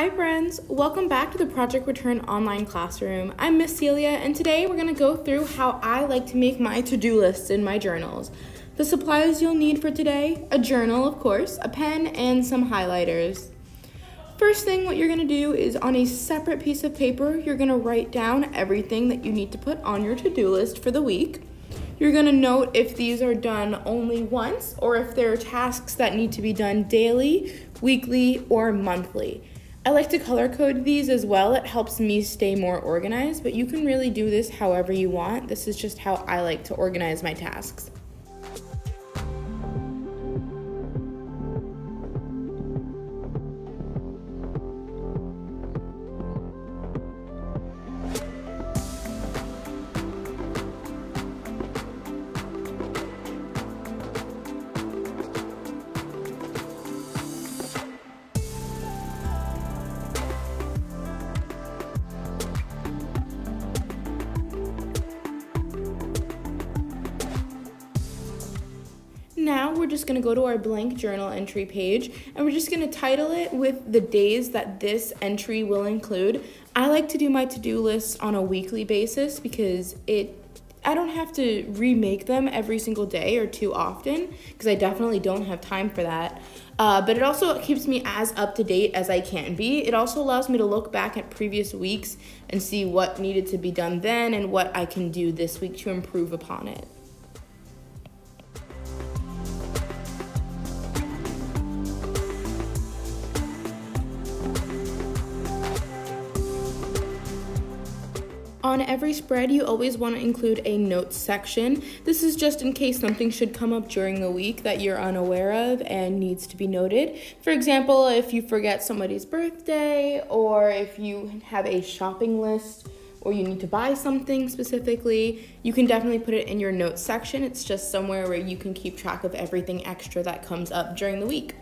Hi friends, welcome back to the Project Return online classroom. I'm Miss Celia and today we're going to go through how I like to make my to-do lists in my journals. The supplies you'll need for today, a journal of course, a pen, and some highlighters. First thing what you're going to do is on a separate piece of paper, you're going to write down everything that you need to put on your to-do list for the week. You're going to note if these are done only once or if there are tasks that need to be done daily, weekly, or monthly. I like to color code these as well. It helps me stay more organized, but you can really do this however you want. This is just how I like to organize my tasks. Now we're just going to go to our blank journal entry page and we're just going to title it with the days that this entry will include. I like to do my to-do lists on a weekly basis because I don't have to remake them every single day or too often because I definitely don't have time for that. But it also keeps me as up to date as I can be. It also allows me to look back at previous weeks and see what needed to be done then and what I can do this week to improve upon it. On every spread, you always want to include a notes section. This is just in case something should come up during the week that you're unaware of and needs to be noted. For example, if you forget somebody's birthday, or if you have a shopping list, or you need to buy something specifically, you can definitely put it in your notes section. It's just somewhere where you can keep track of everything extra that comes up during the week.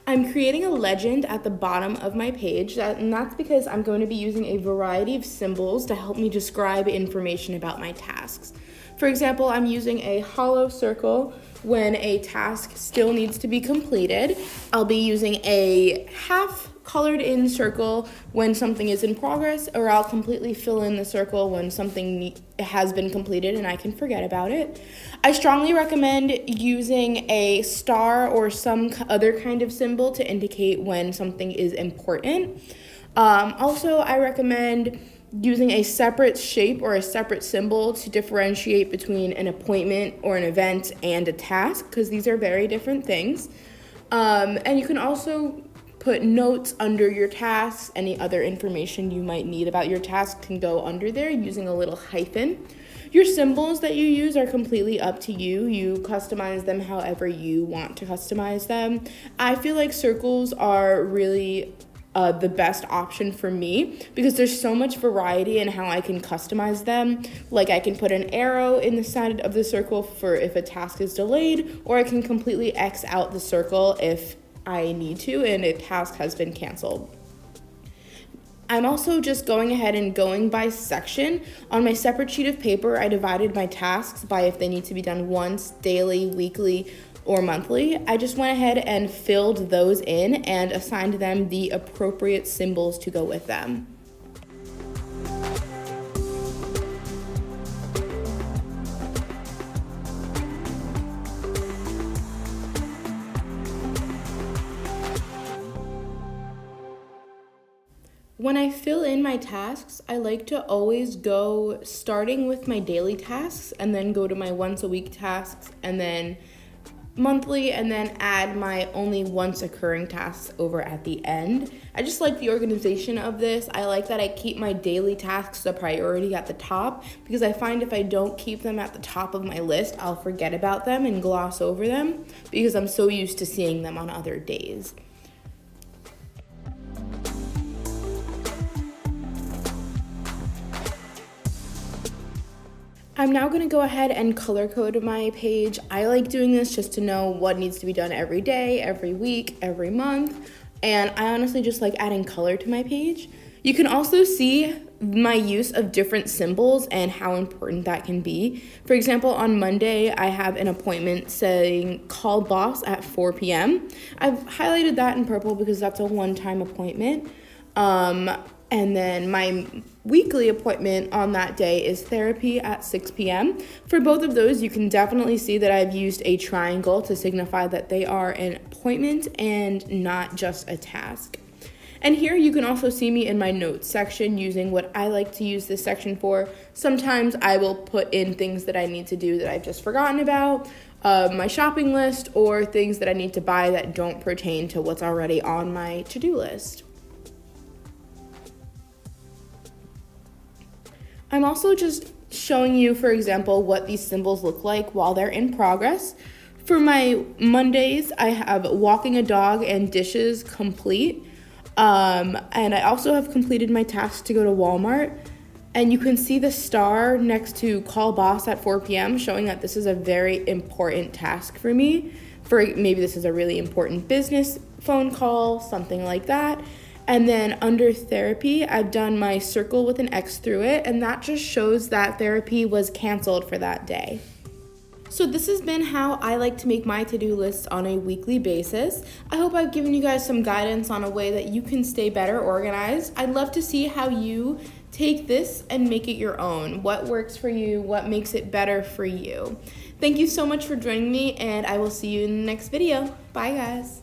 I'm creating a legend at the bottom of my page, and that's because I'm going to be using a variety of symbols to help me describe information about my tasks. For example, I'm using a hollow circle when a task still needs to be completed. I'll be using a half colored in circle when something is in progress, or I'll completely fill in the circle when something has been completed and I can forget about it. I strongly recommend using a star or some other kind of symbol to indicate when something is important. Also, I recommend using a separate shape or a separate symbol to differentiate between an appointment or an event and a task, because these are very different things. And you can also put notes under your tasks. Any other information you might need about your task can go under there using a little hyphen. Your symbols that you use are completely up to you. You customize them however you want to customize them. I feel like circles are really the best option for me because there's so much variety in how I can customize them. Like I can put an arrow in the side of the circle for if a task is delayed, or I can completely X out the circle if I need to and a task has been canceled. I'm also just going ahead and going by section. On my separate sheet of paper, I divided my tasks by if they need to be done once, daily, weekly, or monthly. I just went ahead and filled those in and assigned them the appropriate symbols to go with them. When I fill in my tasks, I like to always go starting with my daily tasks and then go to my once a week tasks and then monthly and then add my only once occurring tasks over at the end. I just like the organization of this. I like that I keep my daily tasks a priority at the top because I find if I don't keep them at the top of my list, I'll forget about them and gloss over them because I'm so used to seeing them on other days. I'm now going to go ahead and color code my page. I like doing this just to know what needs to be done every day, every week, every month, and I honestly just like adding color to my page. You can also see my use of different symbols and how important that can be. For example, on Monday, I have an appointment saying call boss at 4 p.m. I've highlighted that in purple because that's a one-time appointment. And then my weekly appointment on that day is therapy at 6 p.m. For both of those, you can definitely see that I've used a triangle to signify that they are an appointment and not just a task. And here you can also see me in my notes section using what I like to use this section for. Sometimes I will put in things that I need to do that I've just forgotten about, my shopping list, or things that I need to buy that don't pertain to what's already on my to-do list. I'm also just showing you, for example, what these symbols look like while they're in progress. For my Mondays, I have walking a dog and dishes complete. And I also have completed my task to go to Walmart. And you can see the star next to call boss at 4 p.m. showing that this is a very important task for me. For maybe this is a really important business phone call, something like that. And then under therapy, I've done my circle with an X through it, and that just shows that therapy was canceled for that day. So this has been how I like to make my to-do lists on a weekly basis. I hope I've given you guys some guidance on a way that you can stay better organized. I'd love to see how you take this and make it your own. What works for you? What makes it better for you? Thank you so much for joining me, and I will see you in the next video. Bye, guys.